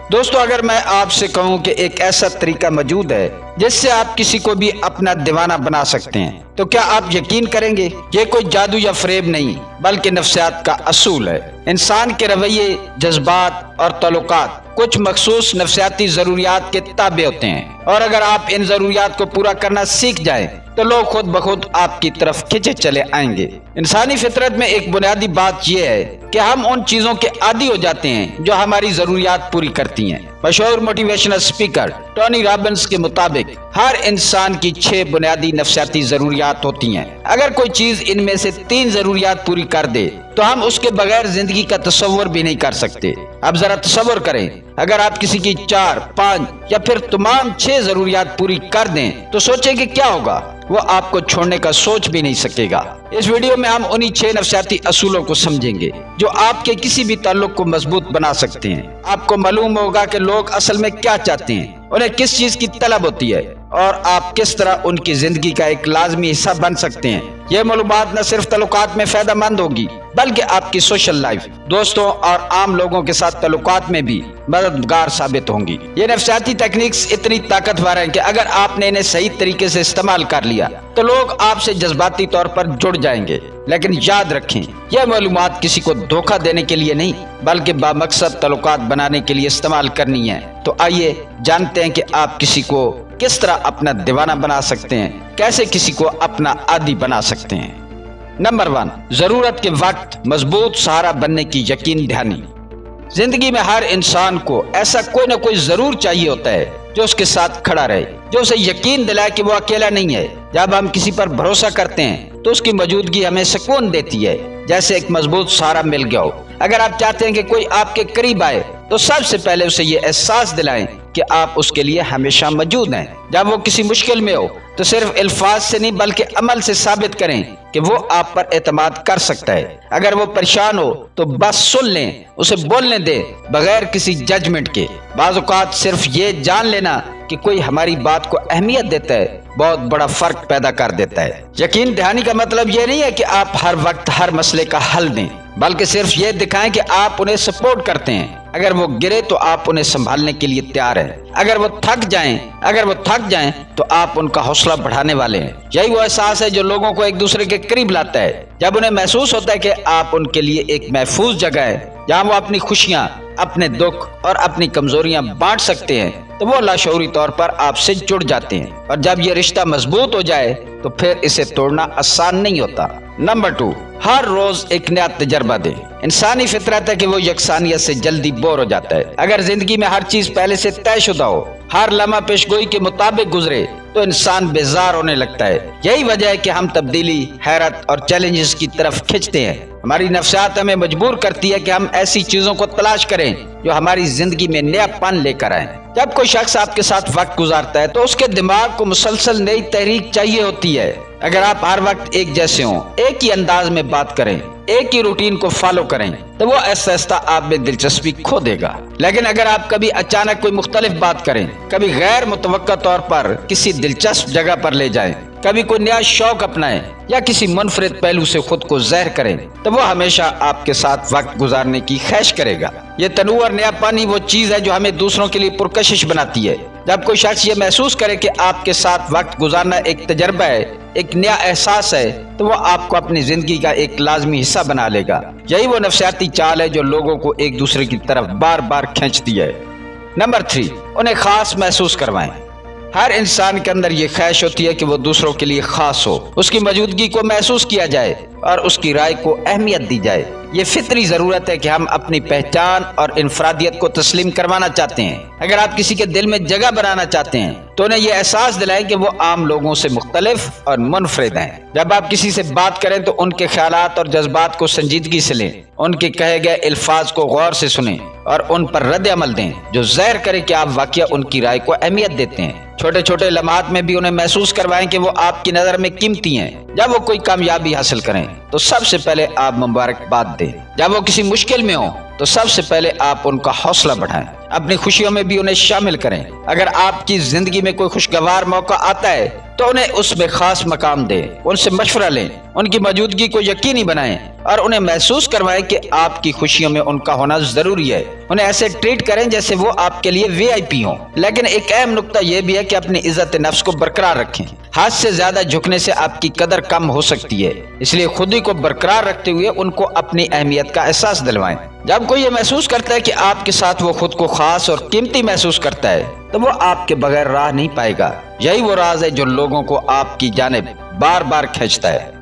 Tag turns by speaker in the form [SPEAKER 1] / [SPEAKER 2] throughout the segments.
[SPEAKER 1] दोस्तों, अगर मैं आपसे कहूं कि एक ऐसा तरीका मौजूद है जिससे आप किसी को भी अपना दीवाना बना सकते हैं, तो क्या आप यकीन करेंगे? ये कोई जादू या फरेब नहीं, बल्कि नफ्सियात का असूल है। इंसान के रवैये, जज्बात और ताल्लुकात कुछ मखसूस नफ्सियाती जरूरियात के ताबे होते हैं, और अगर आप इन जरूरियात को पूरा करना सीख जाएं, तो लोग खुद ब खुद आपकी तरफ खिंचे चले आएंगे। इंसानी फितरत में एक बुनियादी बात यह है कि हम उन चीजों के आदी हो जाते हैं जो हमारी जरूरियात पूरी करती हैं। मशहूर मोटिवेशनल स्पीकर टोनी रॉबिन्स के मुताबिक हर इंसान की 6 बुनियादी नफ्सियाती जरूरियात होती हैं। अगर कोई चीज इनमें से 3 जरूरियात पूरी कर दे तो हम उसके बगैर जिंदगी का तस्वर भी नहीं कर सकते। अब जरा तस्वर करें, अगर आप किसी की 4, 5 या फिर तमाम 6 जरूरियात पूरी कर दें तो सोचें कि क्या होगा। वो आपको छोड़ने का सोच भी नहीं सकेगा। इस वीडियो में हम उन्हीं 6 नफ्सियाती असूलों को समझेंगे जो आपके किसी भी ताल्लुक को मजबूत बना सकते हैं। आपको मालूम होगा कि लोग असल में क्या चाहते हैं, उन्हें किस चीज की तलब होती है, और आप किस तरह उनकी जिंदगी का एक लाजमी हिस्सा बन सकते हैं। ये मालूमात न सिर्फ ताल्लुकात में फायदेमंद होगी, बल्कि आपकी सोशल लाइफ, दोस्तों और आम लोगों के साथ ताल्लुकात में भी मददगार साबित होंगी। ये नफ्सियाती टेक्निक्स इतनी ताकतवर हैं कि अगर आपने इन्हें सही तरीके से इस्तेमाल कर लिया तो लोग आपसे जज्बाती तौर पर जुड़ जाएंगे। लेकिन याद रखें, यह मालूमात किसी को धोखा देने के लिए नहीं, बल्कि बामकसद ताल्लुकात बनाने के लिए इस्तेमाल करनी है। तो आइए जानते हैं कि आप किसी को किस तरह अपना दीवाना बना सकते हैं, कैसे किसी को अपना आदी बना सकते हैं। नंबर 1, जरूरत के वक्त मजबूत सहारा बनने की यकीन दहानी। जिंदगी में हर इंसान को ऐसा कोई ना कोई जरूर चाहिए होता है जो उसके साथ खड़ा रहे, जो उसे यकीन दिलाए कि वो अकेला नहीं है। जब हम किसी पर भरोसा करते हैं तो उसकी मौजूदगी हमें सुकून देती है, जैसे एक मजबूत सहारा मिल गया हो। अगर आप चाहते हैं कि कोई आपके करीब आए तो सबसे पहले उसे ये एहसास दिलाएं कि आप उसके लिए हमेशा मौजूद हैं। जब वो किसी मुश्किल में हो तो सिर्फ अल्फाज से नहीं, बल्कि अमल से साबित करें कि वो आप पर एतमाद कर सकता है। अगर वो परेशान हो तो बस सुन लें, उसे बोलने दें बगैर किसी जजमेंट के। बाज़ औक़ात सिर्फ ये जान लेना कि कोई हमारी बात को अहमियत देता है बहुत बड़ा फर्क पैदा कर देता है। यकीन दहानी का मतलब ये नहीं है कि आप हर वक्त हर मसले का हल दें, बल्कि सिर्फ ये दिखाएं कि आप उन्हें सपोर्ट करते हैं। अगर वो गिरे तो आप उन्हें संभालने के लिए तैयार हैं। अगर वो थक जाएं तो आप उनका हौसला बढ़ाने वाले हैं। यही वो एहसास है जो लोगों को एक दूसरे के करीब लाता है। जब उन्हें महसूस होता है कि आप उनके लिए एक महफूज जगह है जहाँ वो अपनी खुशियाँ, अपने दुख और अपनी कमजोरियां बांट सकते हैं, तो वो लाशऊरी तौर पर आपसे जुड़ जाते हैं। और जब ये रिश्ता मजबूत हो जाए तो फिर इसे तोड़ना आसान नहीं होता। नंबर 2, हर रोज एक नया तजर्बा दे। इंसानी फितरत है कि वो यकसानियत से जल्दी बोर हो जाता है। अगर जिंदगी में हर चीज पहले से तयशुदा हो, हर लम्हा पेशगोई के मुताबिक गुजरे, तो इंसान बेजार होने लगता है। यही वजह है कि हम तब्दीली, हैरत और चैलेंजेस की तरफ खिंचते हैं। हमारी नफ्सियात हमें मजबूर करती है कि हम ऐसी चीजों को तलाश करें जो हमारी जिंदगी में नयापन लेकर आए। जब कोई शख्स आपके साथ वक्त गुजारता है तो उसके दिमाग को मुसलसल नई तहरीक चाहिए होती है। अगर आप हर वक्त एक जैसे हों, एक ही अंदाज में बात करें, एक ही रूटीन को फॉलो करें, तो वो आहिस्ता आप में दिलचस्पी खो देगा। लेकिन अगर आप कभी अचानक कोई मुख्तलिफ बात करें, कभी गैर मुतवक्का तौर पर किसी दिलचस्प जगह पर ले जाएं, कभी कोई नया शौक अपनाएं या किसी मुनफरिद पहलू से खुद को ज़ाहिर करें, तो वो हमेशा आपके साथ वक्त गुजारने की ख्वाहिश करेगा। ये तनूव और नयापन ही वो चीज़ है जो हमें दूसरों के लिए पुरकशिश बनाती है। जब कोई शख्स ये महसूस करे कि आपके साथ वक्त गुजारना एक तजर्बा है, एक नया एहसास है, तो वो आपको अपनी जिंदगी का एक लाजमी हिस्सा बना लेगा। यही वो नफ्सियाती चाल है जो लोगों को एक दूसरे की तरफ बार बार खींचती है। नंबर 3, उन्हें खास महसूस करवाएं। हर इंसान के अंदर ये ख्वाहिश होती है कि वो दूसरों के लिए खास हो, उसकी मौजूदगी को महसूस किया जाए और उसकी राय को अहमियत दी जाए। ये फितरी जरूरत है कि हम अपनी पहचान और इनफरादियत को तस्लीम करवाना चाहते हैं। अगर आप किसी के दिल में जगह बनाना चाहते हैं तो उन्हें यह एहसास दिलाएं कि वो आम लोगों से मुख्तलिफ और मुनफरिद हैं। जब आप किसी से बात करें तो उनके ख्यालात और जज्बात को संजीदगी से लें, उनके कहे गए अल्फाज को गौर से सुनें और उन पर रद्द अमल दें जो ज़ाहिर करे कि आप वाकई उनकी राय को अहमियत देते हैं। छोटे छोटे लम्हात में भी उन्हें महसूस करवाएं कि वो आपकी नज़र में कीमती हैं। जब वो कोई कामयाबी हासिल करें तो सबसे पहले आप मुबारकबाद दें। जब वो किसी मुश्किल में हो तो सबसे पहले आप उनका हौसला बढ़ाएं। अपनी खुशियों में भी उन्हें शामिल करें। अगर आपकी जिंदगी में कोई खुशगवार मौका आता है तो उन्हें उसमें खास मकाम दें, उनसे मशवरा लें, उनकी मौजूदगी को यकीनी बनाएं और उन्हें महसूस करवाएं कि आपकी खुशियों में उनका होना जरूरी है। उन्हें ऐसे ट्रीट करें जैसे वो आपके लिए VIP हो। लेकिन एक अहम नुक्ता यह भी है कि अपनी इज्जत नफ्स को बरकरार रखें। हाथ से ज्यादा झुकने से आपकी कदर कम हो सकती है, इसलिए खुद ही को बरकरार रखते हुए उनको अपनी अहमियत का एहसास दिलवाएं। जब कोई ये महसूस करता है कि आपके साथ वो खुद को खास और कीमती महसूस करता है तो वो आपके बगैर राह नहीं पाएगा। यही वो राज है जो लोगों को आपकी जानिब बार बार खींचता है।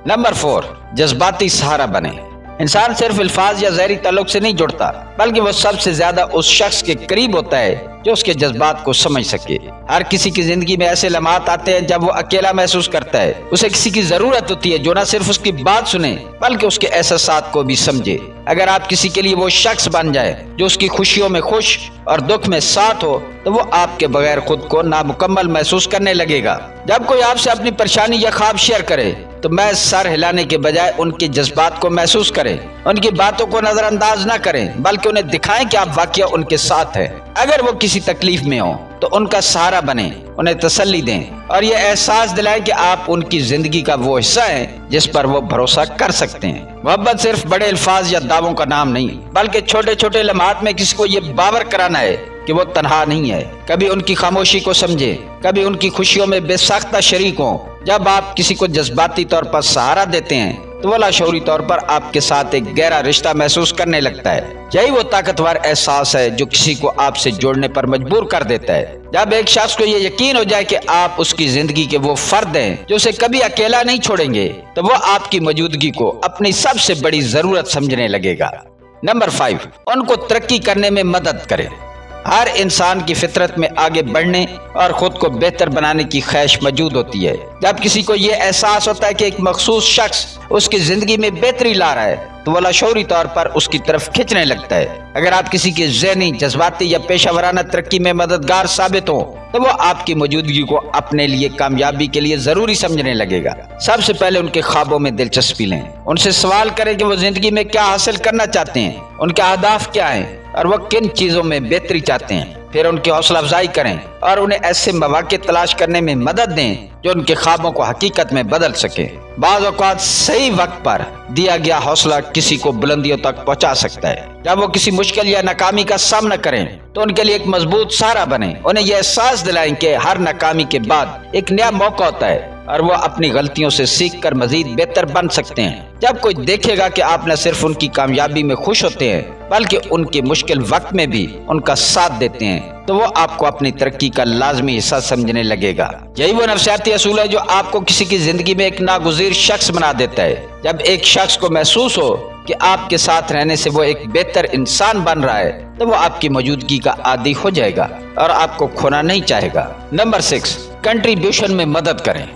[SPEAKER 1] नंबर 4, जज्बाती सहारा बने। इंसान सिर्फ अल्फाज या ज़हरी ताल्लुक से नहीं जुड़ता, बल्कि वो सबसे ज्यादा उस शख्स के करीब होता है जो उसके जज्बात को समझ सके। हर किसी की जिंदगी में ऐसे लम्हात आते हैं जब वो अकेला महसूस करता है। उसे किसी की जरूरत होती है जो न सिर्फ उसकी बात सुने बल्कि उसके एहसासात को भी समझे। अगर आप किसी के लिए वो शख्स बन जाए जो उसकी खुशियों में खुश और दुख में साथ हो तो वो आपके बगैर खुद को नामुकम्मल महसूस करने लगेगा। जब कोई आपसे अपनी परेशानी या ख्वाब शेयर करे तो मैं सर हिलाने के बजाय उनके जज्बात को महसूस करें, उनकी बातों को नजरअंदाज न करें बल्कि उन्हें दिखाएं कि आप वाकई उनके साथ हैं। अगर वो किसी तकलीफ में हो तो उनका सहारा बने, उन्हें तसल्ली दें और ये एहसास दिलाएं कि आप उनकी जिंदगी का वो हिस्सा हैं जिस पर वो भरोसा कर सकते हैं। मोहब्बत सिर्फ बड़े अल्फाज या दावों का नाम नहीं, बल्कि छोटे छोटे लम्हात में किसी को ये बावर कराना है कि वो तन्हा नहीं है। कभी उनकी खामोशी को समझे, कभी उनकी खुशियों में बेसाख्ता शरीक हो। जब आप किसी को जज्बाती तौर पर सहारा देते हैं तो वो लाशऊरी तौर पर आपके साथ एक गहरा रिश्ता महसूस करने लगता है। यही वो ताकतवर एहसास है जो किसी को आपसे जोड़ने पर मजबूर कर देता है। जब एक शख्स को ये यकीन हो जाए कि आप उसकी जिंदगी के वो फर्द हैं जो उसे कभी अकेला नहीं छोड़ेंगे तो वो आपकी मौजूदगी को अपनी सबसे बड़ी जरूरत समझने लगेगा। नंबर 5, उनको तरक्की करने में मदद करें। हर इंसान की फितरत में आगे बढ़ने और खुद को बेहतर बनाने की ख्वाहिश मौजूद होती है। जब किसी को ये एहसास होता है कि एक मखसूस शख्स उसकी जिंदगी में बेहतरी ला रहा है तो वह लाशऊरी तौर पर उसकी तरफ खींचने लगता है। अगर आप किसी की ज़हनी, जज्बाती या पेशावराना तरक्की में मददगार साबित हो तो वो आपकी मौजूदगी को अपने लिए कामयाबी के लिए जरूरी समझने लगेगा। सबसे पहले उनके ख्वाबों में दिलचस्पी लें, उनसे सवाल करें कि वो जिंदगी में क्या हासिल करना चाहते हैं, उनके अहदाफ क्या हैं और वो किन चीजों में बेहतरी चाहते हैं। फिर उनकी हौसला अफजाई करें और उन्हें ऐसे मौके तलाश करने में मदद दें जो उनके ख्वाबों को हकीकत में बदल सके। बाज़ औक़ात सही वक्त पर दिया गया हौसला किसी को बुलंदियों तक पहुंचा सकता है। जब वो किसी मुश्किल या नाकामी का सामना करें तो उनके लिए एक मजबूत सहारा बने। उन्हें यह एहसास दिलाएं कि हर नाकामी के बाद एक नया मौका होता है और वो अपनी गलतियों से सीखकर मजीद बेहतर बन सकते हैं। जब कोई देखेगा कि आप न सिर्फ उनकी कामयाबी में खुश होते हैं बल्कि उनके मुश्किल वक्त में भी उनका साथ देते हैं तो वो आपको अपनी तरक्की का लाजमी हिस्सा समझने लगेगा। यही वो नफ्सियाती असूल है जो आपको किसी की जिंदगी में एक नागुज़ीर शख्स बना देता है। जब एक शख्स को महसूस हो कि आपके साथ रहने से वो एक बेहतर इंसान बन रहा है तो वो आपकी मौजूदगी का आदी हो जाएगा और आपको खोना नहीं चाहेगा। नंबर 6, कंट्रीब्यूशन में मदद करें।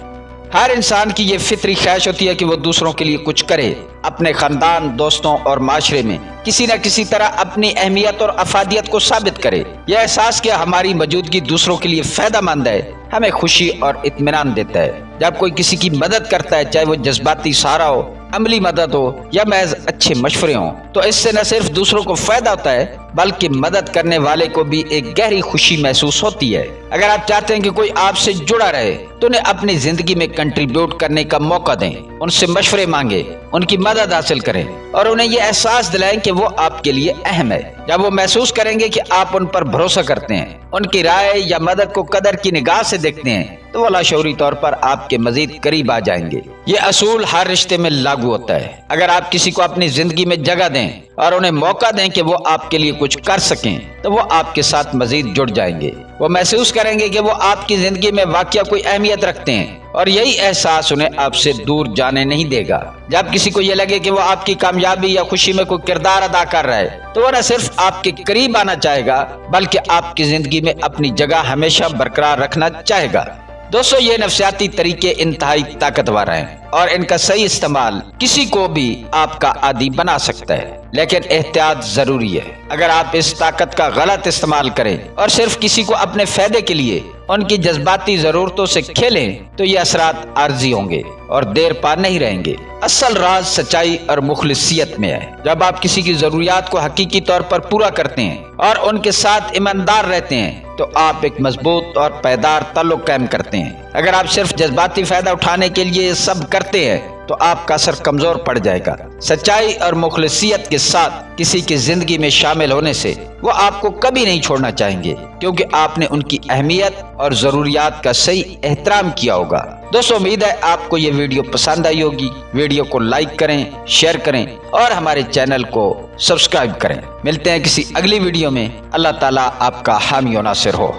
[SPEAKER 1] हर इंसान की ये फितरी ख्वाहिश होती है कि वो दूसरों के लिए कुछ करे, अपने खानदान, दोस्तों और माशरे में किसी न किसी तरह अपनी अहमियत और अफादियत को साबित करे। यह एहसास कि हमारी मौजूदगी दूसरों के लिए फायदेमंद है हमें खुशी और इत्मीनान देता है। जब कोई किसी की मदद करता है, चाहे वो जज्बाती सहारा हो, अमली मदद हो या महज अच्छे मशवरे हों, तो इससे न सिर्फ दूसरों को फायदा होता है बल्कि मदद करने वाले को भी एक गहरी खुशी महसूस होती है। अगर आप चाहते हैं कि कोई आपसे जुड़ा रहे तो उन्हें अपनी जिंदगी में कंट्रीब्यूट करने का मौका दें, उनसे मशवरे मांगे, उनकी मदद हासिल करें और उन्हें यह एहसास दिलाएं कि वो आपके लिए अहम है। जब वो महसूस करेंगे कि आप उन पर भरोसा करते हैं, उनकी राय या मदद को कदर की निगाह से देखते हैं तो वो लाशऊरी तौर पर आपके मजीद करीब आ जाएंगे। ये असूल हर रिश्ते में लागू होता है। अगर आप किसी को अपनी जिंदगी में जगह दें और उन्हें मौका दें कि वो आपके लिए कुछ कर सकें तो वो आपके साथ मजीद जुड़ जाएंगे। वो महसूस करेंगे कि वो आपकी जिंदगी में वाकई कोई अहमियत रखते हैं और यही एहसास उन्हें आपसे दूर जाने नहीं देगा। जब किसी को ये लगे कि वो आपकी कामयाबी या खुशी में कोई किरदार अदा कर रहा है तो वो न सिर्फ आपके करीब आना चाहेगा बल्कि आपकी जिंदगी में अपनी जगह हमेशा बरकरार रखना चाहेगा। दोस्तों, ये नफ्सियाती तरीके इंतहाई ताकतवर हैं और इनका सही इस्तेमाल किसी को भी आपका आदी बना सकता है, लेकिन एहतियात जरूरी है। अगर आप इस ताकत का गलत इस्तेमाल करें और सिर्फ किसी को अपने फायदे के लिए उनकी जज्बाती जरूरतों से खेलें तो ये असरात आर्जी होंगे और देर पा नहीं रहेंगे। असल राज सच्चाई और मुखलिसियत में है। जब आप किसी की जरूरियात को हकीकी तौर पर पूरा करते हैं और उनके साथ ईमानदार रहते हैं तो आप एक मजबूत और पायदार ताल्लुक कायम करते हैं। अगर आप सिर्फ जज्बाती फायदा उठाने के लिए ये सब करते हैं तो आपका असर कमजोर पड़ जाएगा। सच्चाई और मुखलिसियत के साथ किसी की जिंदगी में शामिल होने से वो आपको कभी नहीं छोड़ना चाहेंगे, क्योंकि आपने उनकी अहमियत और जरूरियात का सही एहतराम किया होगा। दोस्तों, उम्मीद है आपको ये वीडियो पसंद आई होगी। वीडियो को लाइक करें, शेयर करें और हमारे चैनल को सब्सक्राइब करें। मिलते हैं किसी अगली वीडियो में। अल्लाह ताला आपका हामी और नासिर हो।